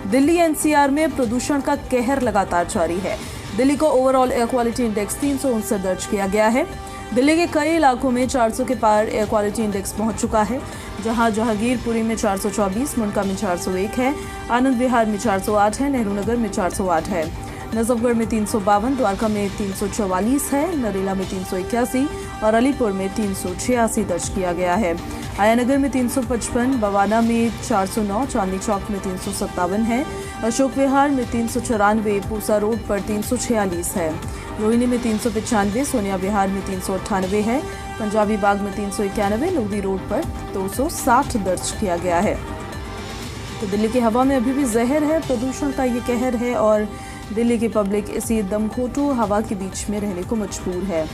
Delhi NCR में प्रदूषण का कहर लगातार जारी है। दिल्ली को ओवरऑल एयर क्वालिटी इंडेक्स 359 दर्ज किया गया है। दिल्ली के कई इलाकों में 400 के पार एयर क्वालिटी इंडेक्स पहुंच चुका है, जहां जहांगीरपुरी में 424, मुंडका में 401 है, आनंद विहार में 408 है, नेहरू नगर में 408 है, नजफगढ़ में 352, द्वारका में 344 है, नरेला में 381 और अलीपुर में 386 दर्ज किया गया है। आयानगर में 355, बवाना में 409, चांदनी चौक में 357 है, अशोक विहार में 394, पूसा रोड पर 346 है, रोहिणी में 395, सोनिया विहार में 398 है, पंजाबी बाग में 391, लोधी रोड पर 260 दर्ज किया गया है। तो दिल्ली की हवा में अभी भी जहर है, प्रदूषण का ये कहर है और दिल्ली की पब्लिक इसी दमघोंटू हवा के बीच में रहने को मजबूर है।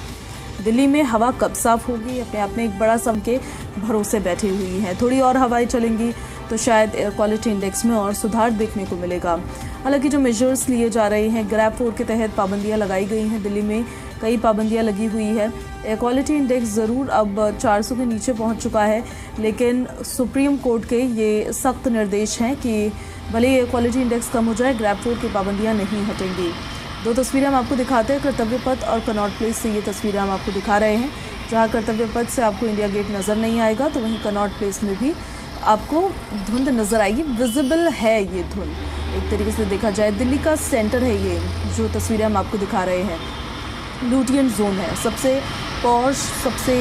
दिल्ली में हवा कब साफ होगी, अपने आप में एक बड़ा सम के भरोसे बैठी हुई है। थोड़ी और हवाएं चलेंगी तो शायद एयर क्वालिटी इंडेक्स में और सुधार देखने को मिलेगा। हालांकि जो मेजर्स लिए जा रहे हैं, ग्रैब 4 के तहत पाबंदियां लगाई गई हैं। दिल्ली में कई पाबंदियां लगी हुई है। एयर क्वालिटी इंडेक्स ज़रूर अब 400 के नीचे पहुंच चुका है, लेकिन सुप्रीम कोर्ट के ये सख्त निर्देश हैं कि भले ही एयर क्वालिटी इंडेक्स कम हो जाए, ग्रैब 4 की पाबंदियां नहीं हटेंगी। दो तस्वीरें हम आपको दिखाते हैं, कर्तव्य पथ और कनॉट प्लेस से ये तस्वीरें हम आपको दिखा रहे हैं। जहां कर्तव्य पथ से आपको इंडिया गेट नज़र नहीं आएगा, तो वहीं कनॉट प्लेस में भी आपको धुंध नज़र आएगी। विजिबल है ये धुंध, एक तरीके से देखा जाए दिल्ली का सेंटर है ये जो तस्वीरें हम आपको दिखा रहे हैं। लुटियन जोन है, सबसे पॉश, सबसे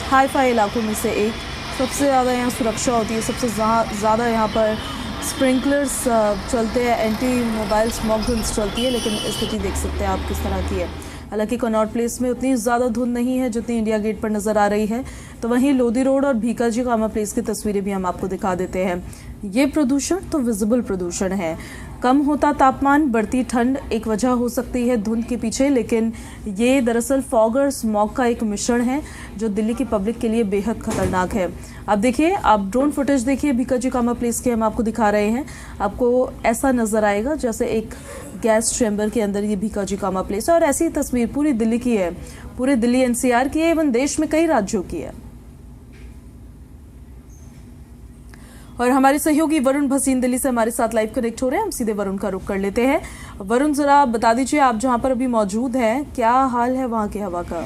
हाई फाई इलाकों में से एक। सबसे ज़्यादा यहाँ सुरक्षा होती है, सबसे ज़्यादा यहाँ पर स्प्रिंकलर्स चलते हैं, एंटी मोबाइल स्मॉग ड्रिल्स चलती है, लेकिन स्थिति देख सकते हैं आप किस तरह की है। हालांकि कनॉट प्लेस में उतनी ज़्यादा धुंध नहीं है जितनी इंडिया गेट पर नज़र आ रही है। तो वहीं लोधी रोड और भीकाजी कामा प्लेस की तस्वीरें भी हम आपको दिखा देते हैं। ये प्रदूषण तो विजिबल प्रदूषण है। कम होता तापमान, बढ़ती ठंड एक वजह हो सकती है धुंध के पीछे, लेकिन ये दरअसल फॉग और स्मॉग का एक मिश्रण है जो दिल्ली की पब्लिक के लिए बेहद खतरनाक है। अब देखिए, आप ड्रोन फुटेज देखिए भीकाजी कामा प्लेस के, हम आपको दिखा रहे हैं। आपको ऐसा नजर आएगा जैसे एक गैस चैम्बर के अंदर ये भीकाजी कामा प्लेस है, और ऐसी तस्वीर पूरी दिल्ली की है, पूरे दिल्ली एनसीआर की है, इवन देश में कई राज्यों की है। और हमारे सहयोगी वरुण भसीन दिल्ली से हमारे साथ लाइव कनेक्ट हो रहे हैं। हम सीधे वरुण का रुख कर लेते हैं। वरुण, जरा बता दीजिए, आप जहां पर अभी मौजूद हैं, क्या हाल है वहां की हवा का?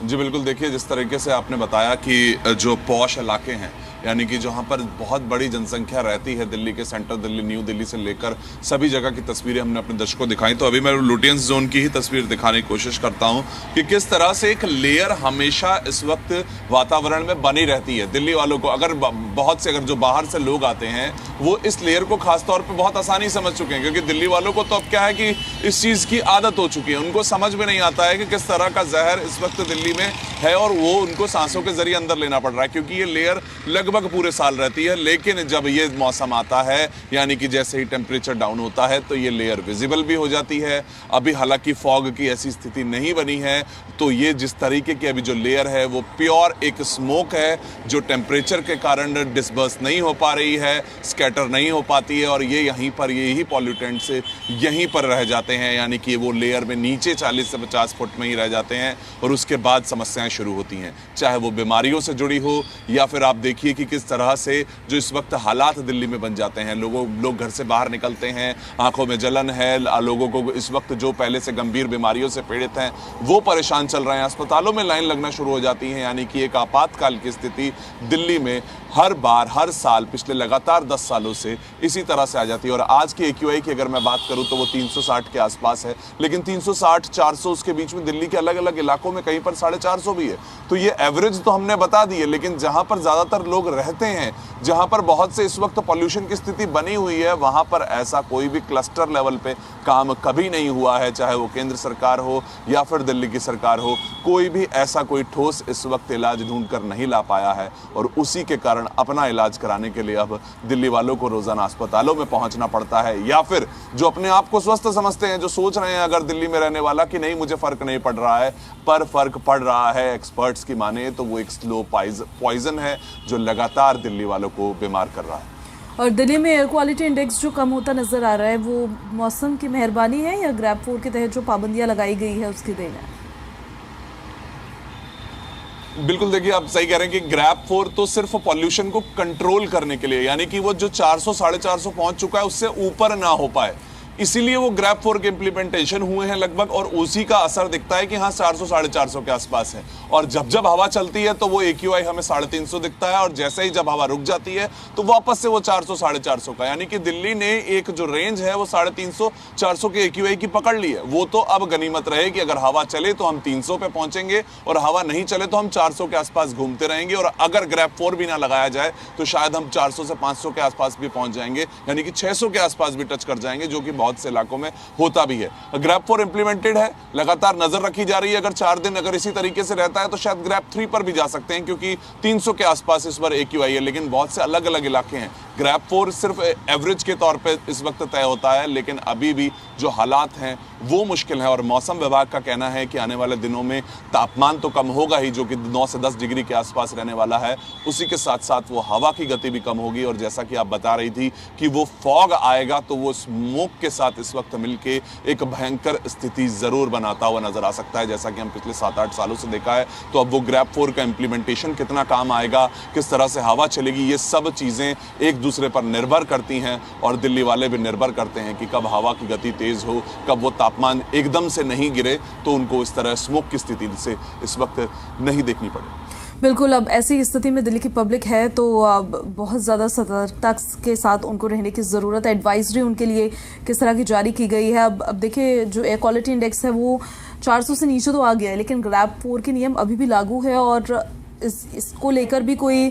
जी बिल्कुल, देखिए जिस तरीके से आपने बताया कि जो पॉश इलाके हैं, यानी कि जहाँ पर बहुत बड़ी जनसंख्या रहती है, दिल्ली के सेंटर दिल्ली, न्यू दिल्ली से लेकर सभी जगह की तस्वीरें हमने अपने दर्शकों को दिखाई। तो अभी मैं लुटियंस जोन की ही तस्वीर दिखाने की कोशिश करता हूँ कि किस तरह से एक लेयर हमेशा इस वक्त वातावरण में बनी रहती है। दिल्ली वालों को अगर बहुत से अगर जो बाहर से लोग आते हैं वो इस लेयर को खासतौर पर बहुत आसानी समझ चुके हैं, क्योंकि दिल्ली वालों को तो अब क्या है कि इस चीज़ की आदत हो चुकी है। उनको समझ में नहीं आता है कि किस तरह का जहर इस वक्त दिल्ली में है, और वो उनको सांसों के जरिए अंदर लेना पड़ रहा है, क्योंकि ये लेयर लगभग पूरे साल रहती है। लेकिन जब ये मौसम आता है, यानी कि जैसे ही टेम्परेचर डाउन होता है, तो ये लेयर विजिबल भी हो जाती है। अभी हालांकि फॉग की ऐसी स्थिति नहीं बनी है, तो ये जिस तरीके की अभी जो लेयर है वो प्योर एक स्मोक है, जो टेम्परेचर के कारण डिस्पर्स नहीं हो पा रही है, स्कैटर नहीं हो पाती है, और ये यहीं पर यही पॉल्यूटेंट से यहीं पर रह जाते हैं, यानी कि वो लेयर में नीचे 40 से 50 फुट में ही रह जाते हैं, और उसके बाद समस्याएं शुरू होती हैं, चाहे वो बीमारियों से जुड़ी हो, या फिर आप देखिए कि किस तरह से जो इस वक्त हालात दिल्ली में बन जाते हैं। लोग घर से बाहर निकलते हैं, आंखों में जलन है, लोगों को इस वक्त जो पहले से गंभीर बीमारियों से पीड़ित हैं वो परेशान चल रहे हैं, अस्पतालों में लाइन लगना शुरू हो जाती है, यानी कि एक आपातकाल की स्थिति दिल्ली में हर बार हर साल पिछले लगातार 10 सालों से इसी तरह से आ जाती है। और आज की AQI की अगर मैं बात करूं तो वो 360 के आसपास है, लेकिन 360 400 उसके बीच में दिल्ली के अलग अलग इलाकों में कहीं पर 450 भी है। तो ये एवरेज तो हमने बता दी है, लेकिन जहां पर ज्यादातर लोग रहते हैं, जहां पर बहुत से इस वक्त पॉल्यूशन की स्थिति बनी हुई है, वहां पर ऐसा कोई भी क्लस्टर लेवल पे काम कभी नहीं हुआ है, चाहे वो केंद्र सरकार हो या फिर दिल्ली की सरकार हो। कोई भी ऐसा कोई ठोस इस वक्त इलाज ढूंढ कर नहीं ला पाया है, और उसी के कारण अपना इलाज कराने के लिए अब दिल्ली वालों को रोजाना अस्पतालों में पहुंचना पड़ता है, या फिर जो अपने आप को स्वस्थ समझते हैं, जो सोच रहे हैं अगर दिल्ली में रहने वाला कि नहीं मुझे फर्क नहीं पड़ रहा है, पर फर्क पड़ रहा है एक्सपर्ट्स की माने तो वो एक स्लो पॉइजन है जो लगातार दिल्ली वालों को बीमार कर रहा है। और दिल्ली में एयर क्वालिटी इंडेक्स जो कम होता नजर आ रहा है, वो मौसम की मेहरबानी है या ग्रैब 4 के तहत जो पाबंदियां लगाई गई है उसकी देन है? बिल्कुल देखिए, आप सही कह रहे हैं कि ग्रैप 4 तो सिर्फ पॉल्यूशन को कंट्रोल करने के लिए, यानी कि वो जो 400 450 पहुंच चुका है उससे ऊपर ना हो पाए, इसीलिए वो ग्रैप 4 के इंप्लीमेंटेशन हुए हैं लगभग, और उसी का असर दिखता है कि हाँ 400 450 के आसपास है। और जब जब हवा चलती है तो वो AQI हमें 350 दिखता है, और जैसे ही जब हवा रुक जाती है तो वापस से वो 400 450 का, यानी कि दिल्ली ने एक जो रेंज है वो 350 400 के AQI की पकड़ ली है। वो तो अब गनीमत रहे कि अगर हवा चले तो हम 300 पे पहुंचेंगे, और हवा नहीं चले तो हम 400 के आसपास घूमते रहेंगे, और अगर ग्रैप 4 भी ना लगाया जाए तो शायद हम 400 से 500 के आसपास भी पहुंच जाएंगे, यानी कि 600 के आसपास भी टच कर जाएंगे, जो कि बहुत से इलाकों में होता भी है। ग्रैप 4 इंप्लीमेंटेड है, लगातार नजर रखी जा रही है। अगर 4 दिन अगर इसी तरीके से रहता है तो शायद ग्रैप 3 पर भी जा सकते हैं, क्योंकि 300 के आसपास इस पर AQI है, लेकिन बहुत से अलग अलग इलाके हैं। ग्रैप 4 सिर्फ एवरेज के तौर पे इस वक्त तय होता है, लेकिन अभी भी जो हालात हैं वो मुश्किल है, और मौसम विभाग का कहना है कि आने वाले दिनों में तापमान तो कम होगा ही, जो कि 9 से 10 डिग्री के आसपास रहने वाला है, उसी के साथ साथ वो हवा की गति भी कम होगी, और जैसा कि आप बता रही थी कि वो फॉग आएगा तो वो स्मोक के साथ इस वक्त मिलके एक भयंकर स्थिति जरूर बनाता हुआ नजर आ सकता है, जैसा कि हम पिछले 7-8 सालों से देखा है। तो अब वो ग्रैप 4 का इंप्लीमेंटेशन कितना काम आएगा, किस तरह से हवा चलेगी, ये सब चीजें एक दूसरे पर निर्भर करती हैं, और दिल्ली वाले भी निर्भर करते हैं कि कब हवा की गति तेज हो, कब वो तापमान एकदम से नहीं गिरे तो उनको इस तरह स्मोक की स्थिति से इस वक्त नहीं देखनी पड़े। बिल्कुल, अब ऐसी स्थिति में दिल्ली की पब्लिक है तो अब बहुत ज़्यादा सतर्कता के साथ उनको रहने की ज़रूरत है। एडवाइजरी उनके लिए किस तरह की जारी की गई है। अब देखिए, जो एयर क्वालिटी इंडेक्स है वो 400 से नीचे तो आ गया है, लेकिन ग्रैप 4 के नियम अभी भी लागू है, और इसको लेकर भी कोई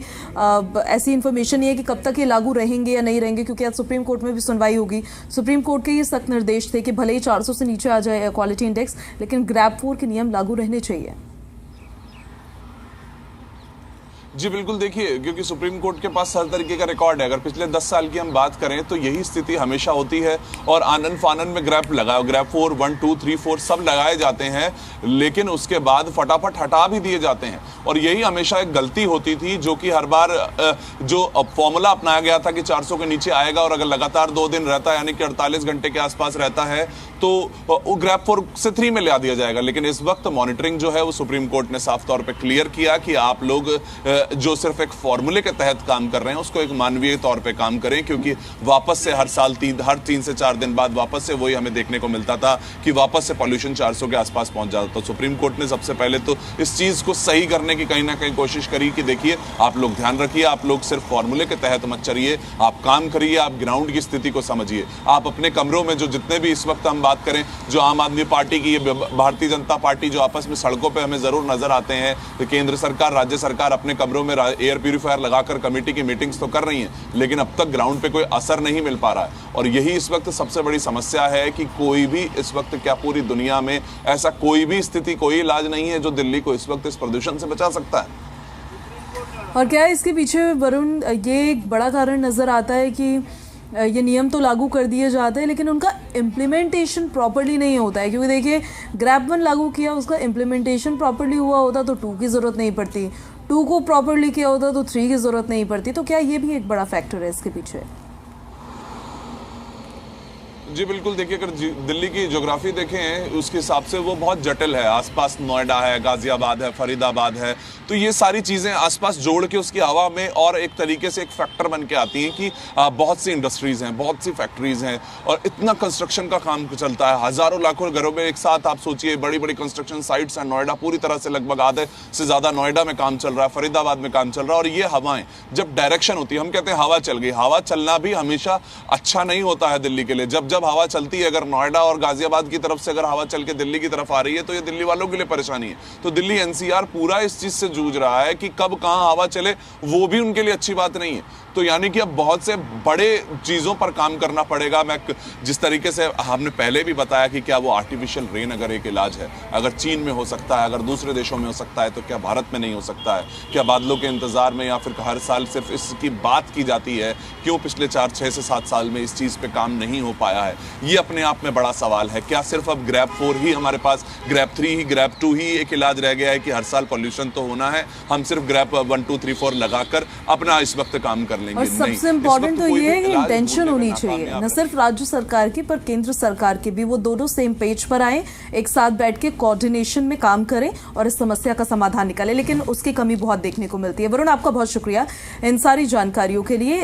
ऐसी इन्फॉर्मेशन नहीं है कि कब तक ये लागू रहेंगे या नहीं रहेंगे, क्योंकि आज सुप्रीम कोर्ट में भी सुनवाई होगी। सुप्रीम कोर्ट के ये सख्त निर्देश थे कि भले ही 400 से नीचे आ जाए एयर क्वालिटी इंडेक्स, लेकिन ग्रैप 4 के नियम लागू रहने चाहिए। जी बिल्कुल, देखिए, क्योंकि सुप्रीम कोर्ट के पास हर तरीके का रिकॉर्ड है। अगर पिछले 10 साल की हम बात करें तो यही स्थिति हमेशा होती है, और आनन फानन में ग्रैप 4 1 2 3 4 सब लगाए जाते हैं, लेकिन उसके बाद फटाफट हटा भी दिए जाते हैं। और यही हमेशा एक गलती होती थी, जो कि हर बार जो फॉर्मूला अपनाया गया था कि 400 के नीचे आएगा, और अगर लगातार 2 दिन रहता है, यानी कि 48 घंटे के आसपास रहता है, तो वो ग्रैप 4 से 3 में ला दिया जाएगा। लेकिन इस वक्त मॉनिटरिंग जो है वो सुप्रीम कोर्ट ने साफ तौर पे क्लियर किया कि आप लोग जो सिर्फ एक फॉर्मूले के तहत काम कर रहे हैं उसको एक मानवीय तौर पे काम करें, क्योंकि वापस से हर साल 3 से 4 दिन बाद वापस से वही हमें देखने को मिलता था कि वापस से पॉल्यूशन 400 के आसपास पहुंच जाता। तो सुप्रीम कोर्ट ने सबसे पहले तो इस चीज को सही करने की कहीं ना कहीं कोशिश करी कि देखिए, आप लोग ध्यान रखिए, आप लोग सिर्फ फॉर्मूले के तहत मत चलिए, आप काम करिए, आप ग्राउंड की स्थिति को समझिए। आप अपने कमरों में जो जितने भी इस वक्त हम बात करें, जो आम आदमी पार्टी की, भारतीय जनता पार्टी जो आपस में सड़कों पर हमें जरूर नजर आते हैं, तो केंद्र सरकार, राज्य सरकार अपने कमरों में एयर प्यूरिफायर लगाकर कमेटी की मीटिंग्स तो कर रही हैं, लेकिन अब तक ग्राउंड पे कोई असर नहीं मिल पा रहा है। और यही इस वक्त सबसे बड़ी समस्या है कि कोई भी इस वक्त, क्या पूरी दुनिया में ऐसा कोई भी स्थिति, कोई इलाज नहीं है जो दिल्ली को इस वक्त इस प्रदूषण से बचा सकता है। और क्या इसके पीछे वरुण, ये एक बड़ा कारण नजर आता है कि ये नियम तो लागू कर दिए जाते हैं, लेकिन उनका इम्प्लीमेंटेशन प्रॉपर्ली नहीं होता है। क्योंकि देखिए, ग्रैप 1 लागू किया, उसका इम्प्लीमेंटेशन प्रॉपर्ली हुआ होता तो 2 की ज़रूरत नहीं पड़ती, 2 को प्रॉपर्ली किया होता तो 3 की ज़रूरत नहीं पड़ती। तो क्या ये भी एक बड़ा फैक्टर है इसके पीछे? जी बिल्कुल, देखिए, अगर दिल्ली की ज्योग्राफी देखें उसके हिसाब से वो बहुत जटिल है। आसपास नोएडा है, गाजियाबाद है, फरीदाबाद है, तो ये सारी चीज़ें आसपास जोड़ के उसकी हवा में और एक तरीके से एक फैक्टर बन के आती हैं कि बहुत सी इंडस्ट्रीज़ हैं, बहुत सी फैक्ट्रीज़ हैं, और इतना कंस्ट्रक्शन का काम चलता है, हज़ारों लाखों घरों में एक साथ। आप सोचिए, बड़ी बड़ी कंस्ट्रक्शन साइट्स हैं। नोएडा पूरी तरह से लगभग आधे से ज़्यादा नोएडा में काम चल रहा है, फरीदाबाद में काम चल रहा है। और ये हवाएं जब डायरेक्शन होती है, हम कहते हैं हवा चल गई, हवा चलना भी हमेशा अच्छा नहीं होता है दिल्ली के लिए। जब हवा चलती है, अगर नोएडा और गाजियाबाद की तरफ से अगर हवा चल के दिल्ली की तरफ आ रही है, तो ये दिल्ली वालों के लिए परेशानी है। तो दिल्ली NCR पूरा इस चीज से जूझ रहा है कि कब कहां हवा चले, वो भी उनके लिए अच्छी बात नहीं है। तो यानी कि अब बहुत से बड़े चीजों पर काम करना पड़ेगा। मैं जिस तरीके से हमने पहले भी बताया कि क्या वो आर्टिफिशियल रेन अगर एक इलाज है, अगर चीन में हो सकता है, अगर दूसरे देशों में हो सकता है, तो क्या भारत में नहीं हो सकता है? क्या बादलों के इंतजार में या फिर हर साल सिर्फ इसकी बात की जाती है? क्यों पिछले 4, 6 से 7 साल में इस चीज पे काम नहीं हो पाया है? ये अपने आप में बड़ा सवाल है। क्या सिर्फ अब ग्रैप 4 ही हमारे पास, ग्रैप 3 ही, ग्रैप 2 ही एक इलाज रह गया है कि हर साल पॉल्यूशन तो होना है, हम सिर्फ ग्रैप 1 2 3 4 लगाकर अपना इस वक्त काम कर लेंगे। और सबसे इम्पोर्टेंट तो ये है कि इंटेंशन होनी चाहिए, न सिर्फ राज्य सरकार की पर केंद्र सरकार की भी, वो दोनों सेम पेज पर आए, एक साथ बैठ के कोऑर्डिनेशन में काम करें और इस समस्या का समाधान निकालें। लेकिन उसकी कमी बहुत देखने को मिलती है। वरुण, आपका बहुत शुक्रिया इन सारी जानकारियों के लिए।